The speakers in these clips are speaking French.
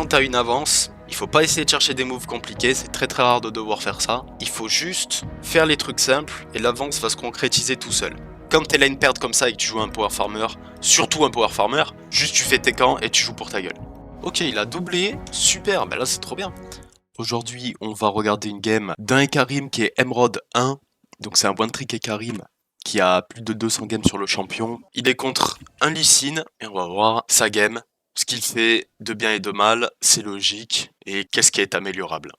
quand t'as une avance, il faut pas essayer de chercher des moves compliqués, c'est très très rare de devoir faire ça. Il faut juste faire les trucs simples et l'avance va se concrétiser tout seul. Quand t'es lane perd comme ça et que tu joues un power farmer, surtout un power farmer, juste tu fais tes camps et tu joues pour ta gueule. Ok, il a doublé, super, bah là c'est trop bien. Aujourd'hui, on va regarder une game d'un Ekarim qui est Emerald 1. Donc c'est un one trick Ekarim qui a plus de 200 games sur le champion. Il est contre un Lee Sin et on va voir sa game. Ce qu'il fait de bien et de mal, c'est logique. Et qu'est-ce qui est améliorable.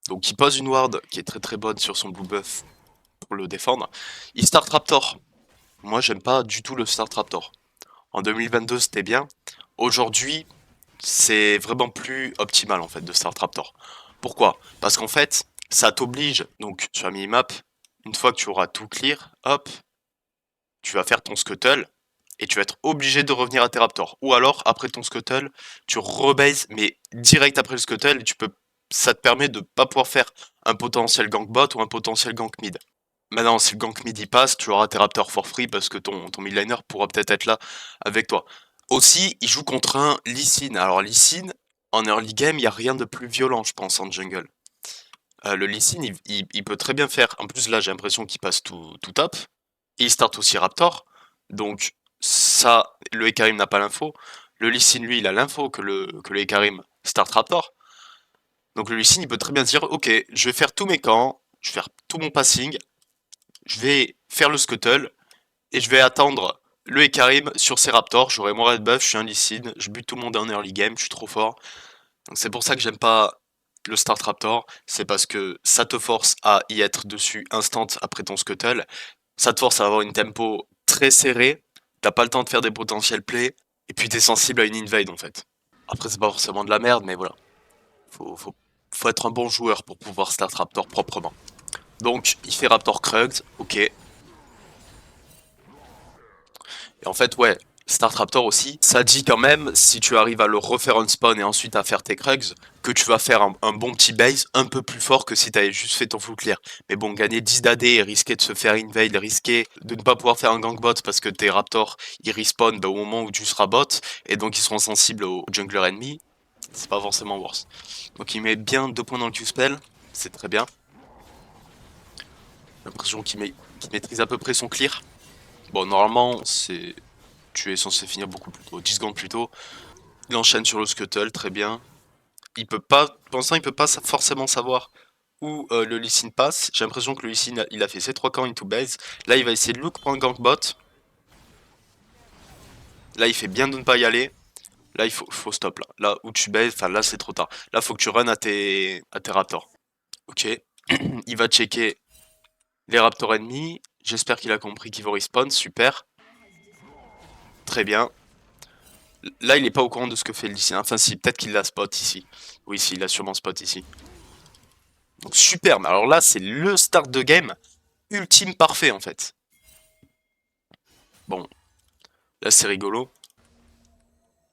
Donc il pose une ward qui est très très bonne sur son blue buff pour le défendre. Il start Raptor. Moi j'aime pas du tout le start Raptor. En 2022 c'était bien. Aujourd'hui c'est vraiment plus optimal en fait de start Raptor. Pourquoi? Parce qu'en fait ça t'oblige, donc sur la minimap, une fois que tu auras tout clear, hop, tu vas faire ton scuttle et tu vas être obligé de revenir à tes raptors. Ou alors, après ton scuttle, tu rebases, mais direct après le scuttle, et ça te permet de pas pouvoir faire un potentiel gank bot ou un potentiel gank mid. Maintenant, si le gank mid y passe, tu auras tes raptors for free parce que ton mid liner pourra peut-être être là avec toi. Aussi, il joue contre un Lee Sin. Alors, Lee Sin, en early game, il n'y a rien de plus violent, je pense, en jungle. Le Lee Sin, il peut très bien faire. En plus, là, j'ai l'impression qu'il passe tout top. Et il start aussi Raptor. Donc, ça, le Ekarim n'a pas l'info. Le Lee Sin, lui, il a l'info que le Ekarim start Raptor. Donc, le Lee Sin, il peut très bien se dire, ok, je vais faire tous mes camps, je vais faire tout mon passing, je vais faire le scuttle, et je vais attendre le Ekarim sur ses Raptors. J'aurai mon red buff, je suis un Lee Sin, je bute tout le monde en early game, je suis trop fort. Donc, c'est pour ça que j'aime pas le start Raptor, c'est parce que ça te force à y être dessus instant après ton scuttle. Ça te force à avoir une tempo très serrée, t'as pas le temps de faire des potentiels plays, et puis t'es sensible à une invade en fait. Après c'est pas forcément de la merde, mais voilà. Faut être un bon joueur pour pouvoir start Raptor proprement. Donc il fait Raptor Krugs, ok. Et en fait ouais, Start Raptor aussi, ça dit quand même, si tu arrives à le refaire on spawn et ensuite à faire tes Krugs, que tu vas faire un bon petit base un peu plus fort que si t'avais juste fait ton full clear. Mais bon, gagner 10 d'AD et risquer de se faire invade, risquer de ne pas pouvoir faire un gank bot parce que tes Raptors ils respawn au moment où tu seras bot et donc ils seront sensibles au jungler ennemi, c'est pas forcément worse. Donc il met bien 2 points dans le Q-spell, c'est très bien. J'ai l'impression qu'il maîtrise à peu près son clear. Bon, normalement, tu es censé finir beaucoup plus tôt, 10 secondes plus tôt. Il enchaîne sur le scuttle, très bien. Il peut pas, pour l'instant, il peut pas forcément savoir où le Lee Sin passe. J'ai l'impression que le Lee Sin, il a fait ses 3 camps into base. Là, il va essayer de look pour un gank bot. Là, il fait bien de ne pas y aller. Là, il faut stop, là. Là où tu baises, enfin là, c'est trop tard. Là, faut que tu runs à tes raptors. Ok. Il va checker les raptors ennemis. J'espère qu'il a compris qu'ils vont respawn. Super. Très bien. Là, il est pas au courant de ce que fait le Lee Sin. Enfin, si, peut-être qu'il l'a spot ici. Oui, si, il a sûrement spot ici. Donc, super. Mais alors là, c'est le start de game ultime parfait, en fait. Bon, là, c'est rigolo.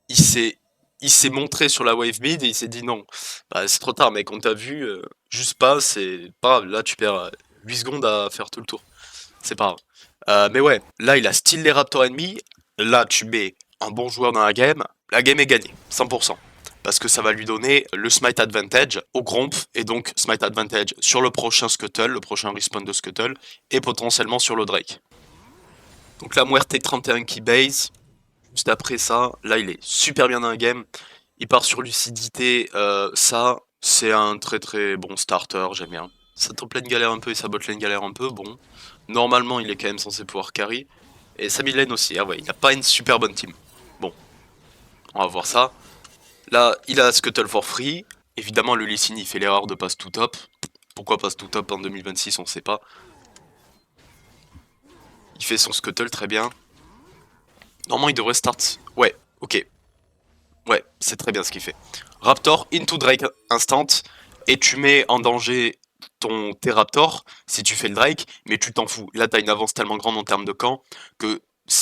Il s'est il s'est montré sur la wave mid et il s'est dit non. Bah, c'est trop tard, mec, on t'a vu, juste pas, c'est pas grave. Là, tu perds 8 secondes à faire tout le tour. C'est pas grave. Mais ouais, là, il a style les raptors ennemis. Là, tu mets un bon joueur dans la game est gagnée, 100%. Parce que ça va lui donner le smite advantage au Gromp, et donc smite advantage sur le prochain scuttle, le prochain respawn de scuttle, et potentiellement sur le Drake. Donc la Muerte 31 qui base, juste après ça, là il est super bien dans la game. Il part sur lucidité, ça c'est un très très bon starter, j'aime bien. Sa top lane galère un peu et sa bot lane galère un peu, bon. Normalement il est quand même censé pouvoir carry. Et sa mid lane aussi, ah ouais, il a pas une super bonne team. Bon, on va voir ça. Là, il a Scuttle for free. Évidemment, le Lee Sin, il fait l'erreur de passe tout top. Pourquoi passe tout top en 2026, on sait pas. Il fait son Scuttle très bien. Normalement, il devrait start. Ouais, ok. Ouais, c'est très bien ce qu'il fait. Raptor into Drake instant. Et tu mets en danger tes Raptor si tu fais le Drake, mais tu t'en fous. Là, t'as une avance tellement grande en termes de camp que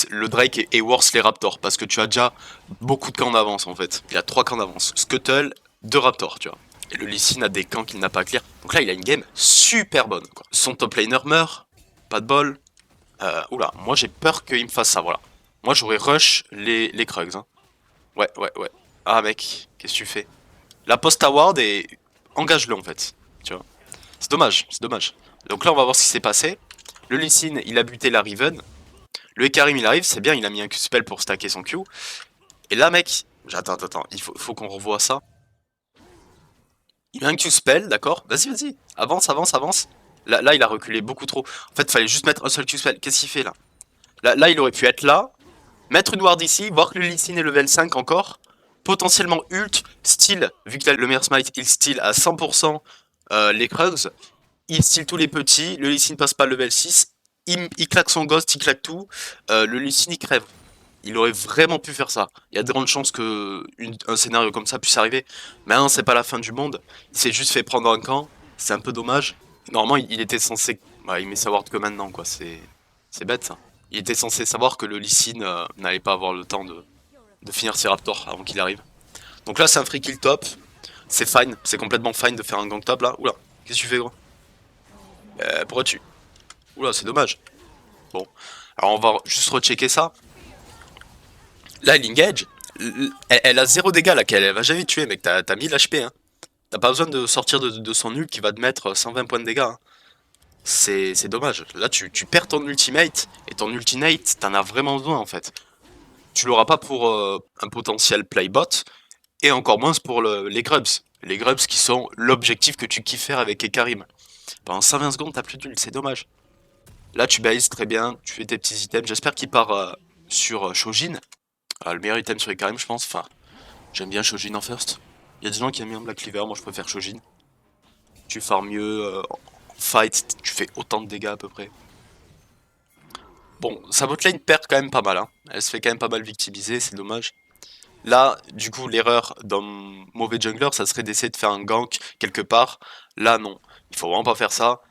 le Drake est worse les Raptors parce que tu as déjà beaucoup de camps d'avance en fait. Il a 3 camps d'avance. Scuttle, 2 Raptors, tu vois. Et le Lee Sin a des camps qu'il n'a pas clear. Donc là, il a une game super bonne, quoi. Son top laner meurt. Pas de bol. Oula, moi j'ai peur qu'il me fasse ça, voilà. Moi j'aurais rush les Krugs. Hein. Ouais, ouais, ouais. Ah mec, qu'est-ce que tu fais? La post ta ward et engage-le en fait. Tu vois. C'est dommage, c'est dommage. Donc là on va voir ce qui s'est passé. Le Lee Sin, il a buté la Riven. Le Ekarim il arrive, c'est bien, il a mis un Q-spell pour stacker son Q. Et là mec, attends, il faut qu'on revoie ça. Il met un Q-spell, d'accord? Vas-y, vas-y, avance. Là, il a reculé beaucoup trop. En fait, fallait juste mettre un seul Q-spell. Qu'est-ce qu'il fait là? Là, il aurait pu être là, mettre une ward ici, voir que le Lee Sin est level 5 encore, potentiellement ult, steal, vu qu'il a le meilleur smite, il steal à 100% les Krugs, il steal tous les petits, le Lee Sin passe pas le level 6, il claque son ghost, il claque tout, le Lee Sin il crève. Il aurait vraiment pu faire ça. Il y a de grandes chances que un scénario comme ça puisse arriver. Mais non, c'est pas la fin du monde. Il s'est juste fait prendre un camp. C'est un peu dommage. Normalement, il était censé... Ouais, il met sa ward que maintenant, quoi. C'est bête, ça. Il était censé savoir que le Lee Sin n'allait pas avoir le temps de finir ses raptors avant qu'il arrive. Donc là, c'est un free kill top. C'est fine. C'est complètement fine de faire un gank top, là. Oula, qu'est-ce que tu fais, gros? Pourquoi tu... Oula, c'est dommage. Bon. Alors, on va juste rechecker ça. Là, l'engage, elle a 0 dégâts là, elle va jamais tuer, mec. T'as 1000 HP, hein. T'as pas besoin de sortir de son ult qui va te mettre 120 points de dégâts. Hein. C'est dommage. Là, tu perds ton ultimate, et ton ultimate, t'en as vraiment besoin en fait. Tu l'auras pas pour un potentiel playbot, et encore moins pour les grubs. Les grubs qui sont l'objectif que tu kiffes faire avec Ekarim. Pendant 120 secondes, t'as plus d'ult, c'est dommage. Là, tu bases très bien, tu fais tes petits items. J'espère qu'il part sur Shojin. Le meilleur item sur Ekarim, je pense. Enfin, j'aime bien Shojin en first. Il y a des gens qui aiment bien Black Cleaver, moi je préfère Shojin. Tu farmes mieux, en fight, tu fais autant de dégâts à peu près. Bon, sa botlane perd quand même pas mal, hein. Elle se fait quand même pas mal victimiser, c'est dommage. Là, du coup, l'erreur d'un mauvais jungler, ça serait d'essayer de faire un gank quelque part. Là, non. Il faut vraiment pas faire ça.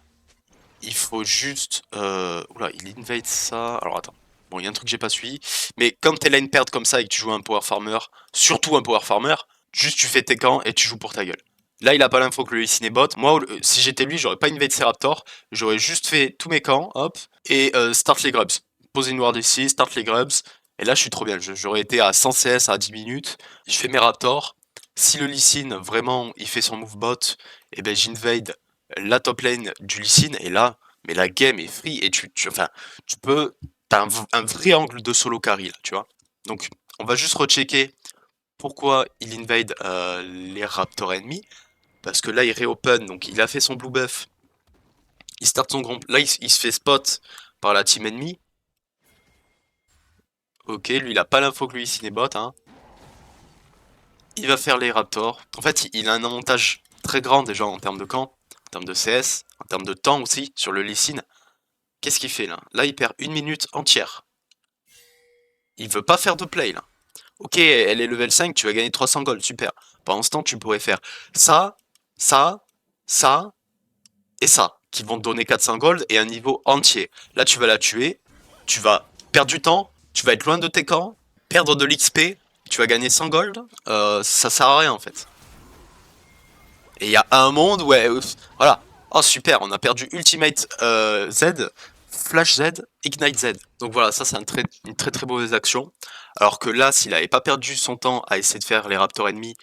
Il faut juste... Oula, il invade ça... Alors attends. Bon, il y a un truc que j'ai pas suivi. Mais comme t'es lane perd comme ça et que tu joues un power farmer, surtout un power farmer, juste tu fais tes camps et tu joues pour ta gueule. Là, il a pas l'info que le Lee Sin est bot. Moi, si j'étais lui, j'aurais pas invade ses raptors. J'aurais juste fait tous mes camps, hop, et start les grubs. Poser une ward ici, start les grubs. Et là, je suis trop bien. J'aurais été à 100 CS à 10 minutes. Je fais mes raptors. Si le Lee Sin, vraiment, il fait son move bot, et ben j'invade la top lane du Lee Sin. Et là, mais la game est free. Et enfin, tu peux... T'as un vrai angle de solo carry, là, tu vois. Donc, on va juste rechecker pourquoi il invade les raptors ennemis. Parce que là, il réopen, donc il a fait son blue buff. Il start son grand... Là, il se fait spot par la team ennemie. Ok, lui, il a pas l'info que lui, Cinébot, hein. Il va faire les raptors. En fait, il a un avantage très grand déjà en termes de camp, en termes de CS, en termes de temps aussi, sur le Lee Sin. Qu'est-ce qu'il fait là? Là, il perd une minute entière. Il veut pas faire de play là. Ok, elle est level 5, tu vas gagner 300 gold, super. Pendant ce temps, tu pourrais faire ça, ça, ça, et ça, qui vont te donner 400 gold et un niveau entier. Là, tu vas la tuer, tu vas perdre du temps, tu vas être loin de tes camps, perdre de l'XP, tu vas gagner 100 gold, ça sert à rien en fait. Et il y a un monde où, voilà, oh super, on a perdu Ultimate Z, Flash Z, Ignite Z. Donc voilà, ça c'est une très mauvaise action. Alors que là, s'il avait pas perdu son temps à essayer de faire les raptors ennemis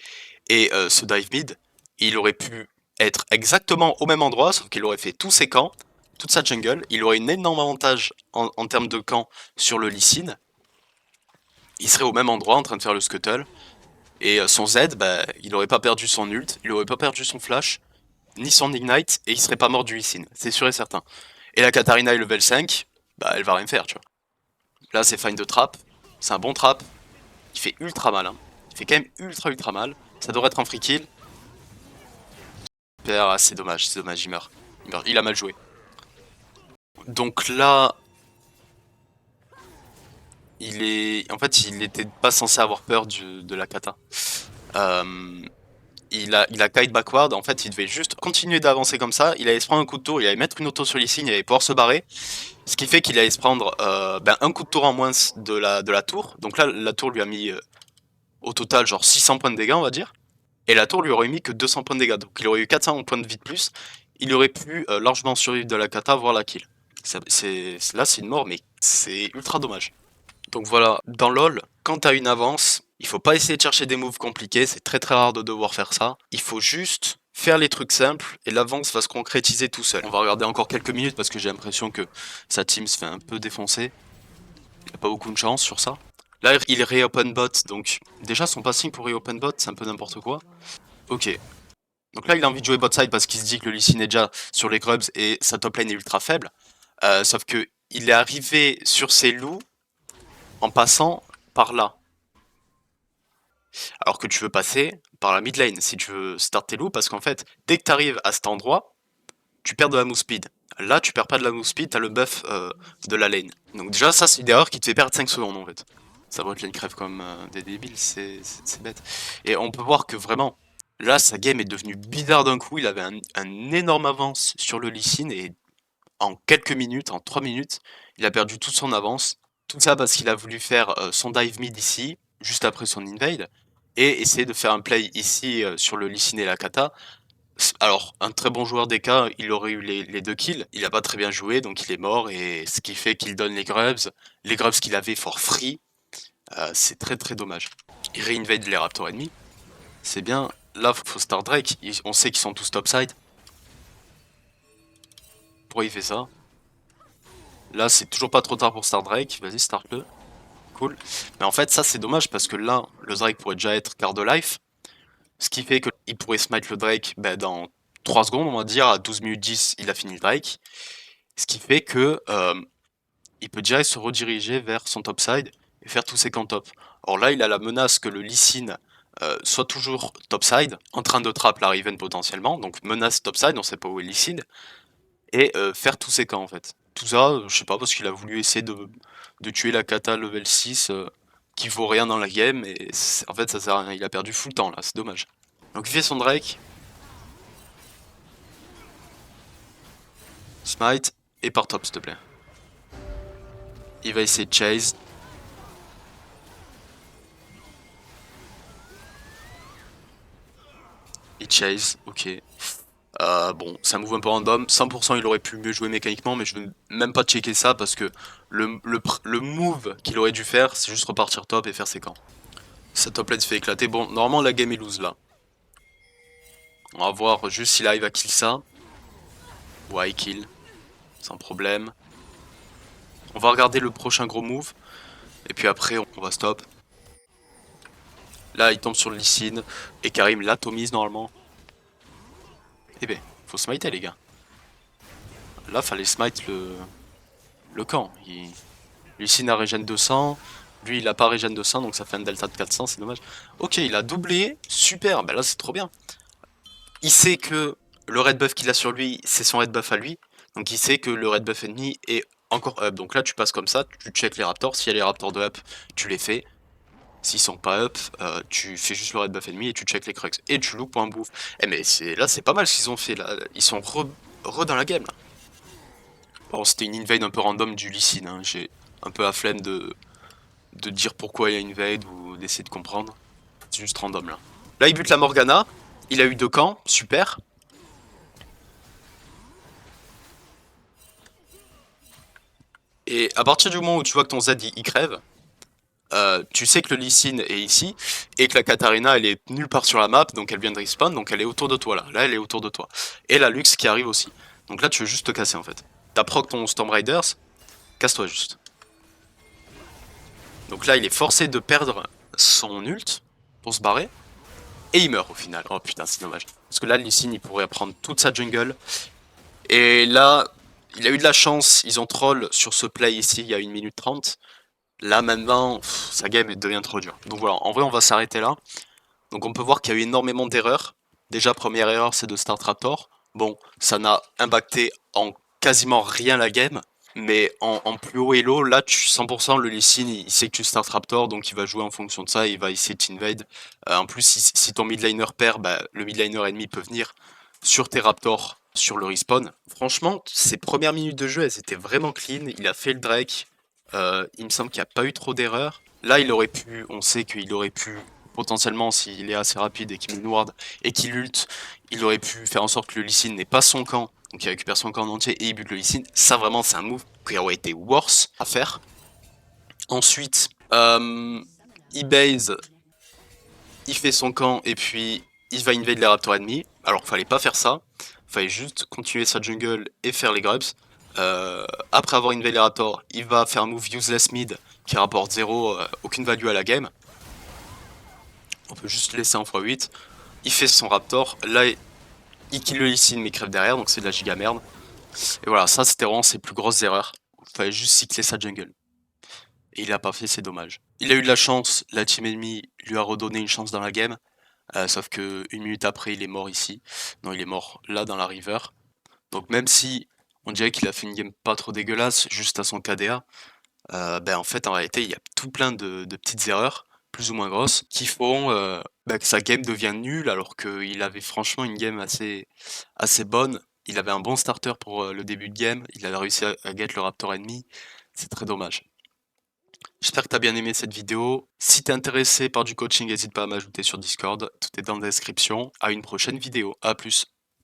et ce dive mid, il aurait pu être exactement au même endroit, sauf qu'il aurait fait tous ses camps, toute sa jungle, il aurait un énorme avantage en termes de camp sur le Lee Sin. Il serait au même endroit en train de faire le scuttle, et son Z, bah, il aurait pas perdu son ult, il aurait pas perdu son flash, ni son ignite, et il serait pas mort du Lee Sin, c'est sûr et certain. Et la Katarina est level 5, bah elle va rien faire, tu vois. Là c'est fine de trap, c'est un bon trap, il fait ultra mal, hein. Il fait quand même ultra mal, ça devrait être un free kill. Ah, c'est dommage, il meurt. Il a mal joué. Donc là, en fait, il était pas censé avoir peur de la kata. Il a kite backward, en fait, il devait juste continuer d'avancer comme ça. Il allait se prendre un coup de tour, il allait mettre une auto sur les signes, il allait pouvoir se barrer. Ce qui fait qu'il allait se prendre un coup de tour en moins de la tour. Donc là, la tour lui a mis au total genre 600 points de dégâts, on va dire. Et la tour lui aurait mis que 200 points de dégâts. Donc il aurait eu 400 points de vie de plus. Il aurait pu largement survivre de la kata, voire la kill. Là, c'est une mort, mais c'est ultra dommage. Donc voilà, dans LoL, quand t'as une avance, Il faut pas essayer de chercher des moves compliqués, c'est très très rare de devoir faire ça. Il faut juste faire les trucs simples et l'avance va se concrétiser tout seul. On va regarder encore quelques minutes parce que j'ai l'impression que sa team se fait un peu défoncer. Il a pas beaucoup de chance sur ça. Là, il reopen bot, donc déjà son passing pour reopen bot, c'est un peu n'importe quoi. Ok. Donc là, il a envie de jouer bot side parce qu'il se dit que le Lee Sin est déjà sur les grubs et sa top lane est ultra faible. Sauf que il est arrivé sur ses loups en passant par là. Alors que tu veux passer par la mid lane si tu veux start tes loups, parce qu'en fait, dès que tu arrives à cet endroit, tu perds de la move speed. Là, tu perds pas de la move speed, t'as le buff de la lane. Donc déjà, ça, c'est une erreur qui te fait perdre 5 secondes, en fait. Ça bot lane crève comme des débiles, c'est bête. Et on peut voir que vraiment, là, sa game est devenue bizarre d'un coup. Il avait un énorme avance sur le Lee Sin, et en quelques minutes, en 3 minutes, il a perdu toute son avance. Tout ça parce qu'il a voulu faire son dive mid ici, juste après son invade, et essayer de faire un play ici sur le Lee Sin et la kata. Alors, un très bon joueur DK, il aurait eu les 2 kills, il a pas très bien joué, donc il est mort, et ce qui fait qu'il donne les grubs qu'il avait for free, c'est très très dommage. Il réinvade les raptors ennemis, c'est bien, là faut start Drake, on sait qu'ils sont tous topside. Pourquoi il fait ça? Là c'est toujours pas trop tard pour start Drake, vas-y start-le. Cool. Mais en fait ça c'est dommage parce que là, le Drake pourrait déjà être quart de life, ce qui fait qu'il pourrait smite le Drake dans 3 secondes, on va dire, à 12 minutes 10, il a fini le Drake. Ce qui fait que il peut direct se rediriger vers son topside et faire tous ses camps top. Or là, il a la menace que le Lee Sin soit toujours topside, en train de trap la Riven potentiellement, donc menace topside, on sait pas où est Lee Sin, et faire tous ses camps en fait. Tout ça, je sais pas, parce qu'il a voulu essayer de tuer la kata level 6 qui vaut rien dans la game, et en fait ça sert à rien, il a perdu full temps là, c'est dommage. Donc il fait son Drake, smite, et par top s'il te plaît. Il va essayer de chase. Il chase, ok. Bon, c'est un move un peu random. 100% il aurait pu mieux jouer mécaniquement, mais je veux même pas checker ça parce que le move qu'il aurait dû faire, c'est juste repartir top et faire ses camps. Sa top lane se fait éclater. Bon, normalement la game est loose là. On va voir juste s'il arrive à kill ça. Ouais, il kill. Sans problème. On va regarder le prochain gros move. Et puis après, on va stop. Là, il tombe sur le Lee Sin. Et Karim l'atomise normalement. Eh ben, faut smiter les gars. Là, fallait smite le camp. Lee Sin a régène 200. Lui, il a pas régène 200, donc ça fait un delta de 400, c'est dommage. Ok, il a doublé. Super, bah là, c'est trop bien. Il sait que le red buff qu'il a sur lui, c'est son red buff à lui. Donc il sait que le red buff ennemi est encore up. Donc là, tu passes comme ça, tu check les raptors. S'il y a les raptors de up, tu les fais. S'ils sont pas up, tu fais juste le red buff ennemi et tu check les crux. Et tu loupes pour un bouffe. Eh mais là, c'est pas mal ce qu'ils ont fait là. Ils sont re dans la game là. Bon, c'était une invade un peu random du Lee Sin, hein. J'ai un peu la flemme de dire pourquoi il y a invade ou d'essayer de comprendre. C'est juste random là. Là, il bute la Morgana. Il a eu 2 camps, super. Et à partir du moment où tu vois que ton Z il crève, tu sais que le Lee Sin est ici et que la Katarina elle est nulle part sur la map, donc elle vient de respawn, donc elle est autour de toi là. Là elle est autour de toi. Et la Lux qui arrive aussi. Donc là tu veux juste te casser en fait. T'as proc ton Storm Riders, casse-toi juste. Donc là il est forcé de perdre son ult pour se barrer. Et il meurt au final. Oh putain c'est dommage. Parce que là Lee Sin il pourrait prendre toute sa jungle. Et là il a eu de la chance, ils ont troll sur ce play ici il y a 1 minute 30. Là maintenant, sa game devient trop dure. Donc voilà, en vrai on va s'arrêter là. Donc on peut voir qu'il y a eu énormément d'erreurs. Déjà première erreur c'est de start Raptor. Bon, ça n'a impacté en quasiment rien la game. Mais en plus haut elo, là 100% le Lee Sin il sait que tu start Raptor, donc il va jouer en fonction de ça, il va essayer de t'invade. En plus si ton mid laner perd, bah, le mid laner ennemi peut venir sur tes Raptors sur le respawn. Franchement, ses premières minutes de jeu elles étaient vraiment clean, il a fait le Drake. Il me semble qu'il n'y a pas eu trop d'erreurs. Là, il aurait pu, on sait qu'il aurait pu, potentiellement, s'il est assez rapide et qu'il ward et qu'il ult, il aurait pu faire en sorte que le Lee Sin n'ait pas son camp, donc il récupère son camp en entier et il bute le Lee Sin. Ça, vraiment, c'est un move qui aurait été worse à faire. Ensuite, il base il fait son camp et puis il va invade les raptors ennemis. Alors fallait pas faire ça, fallait juste continuer sa jungle et faire les grubs. Après avoir invade les raptors, il va faire un move useless mid qui rapporte 0, aucune value à la game. On peut juste laisser en x8. Il fait son raptor, là il kill le Lee Sin mais il crève derrière, donc c'est de la giga merde. Et voilà, ça c'était vraiment ses plus grosses erreurs. Fallait juste cycler sa jungle. Et il a pas fait, c'est dommage. Il a eu de la chance, la team ennemie lui a redonné une chance dans la game. Sauf que une minute après, il est mort ici. Non, il est mort là dans la river. Donc même si on dirait qu'il a fait une game pas trop dégueulasse, juste à son KDA, ben en fait en réalité il y a tout plein de petites erreurs, plus ou moins grosses, qui font ben, que sa game devient nulle alors qu'il avait franchement une game assez bonne. Il avait un bon starter pour le début de game, il a réussi à get le Raptor ennemi, c'est très dommage. J'espère que t'as bien aimé cette vidéo. Si t'es intéressé par du coaching, n'hésite pas à m'ajouter sur Discord, tout est dans la description. À une prochaine vidéo, à plus.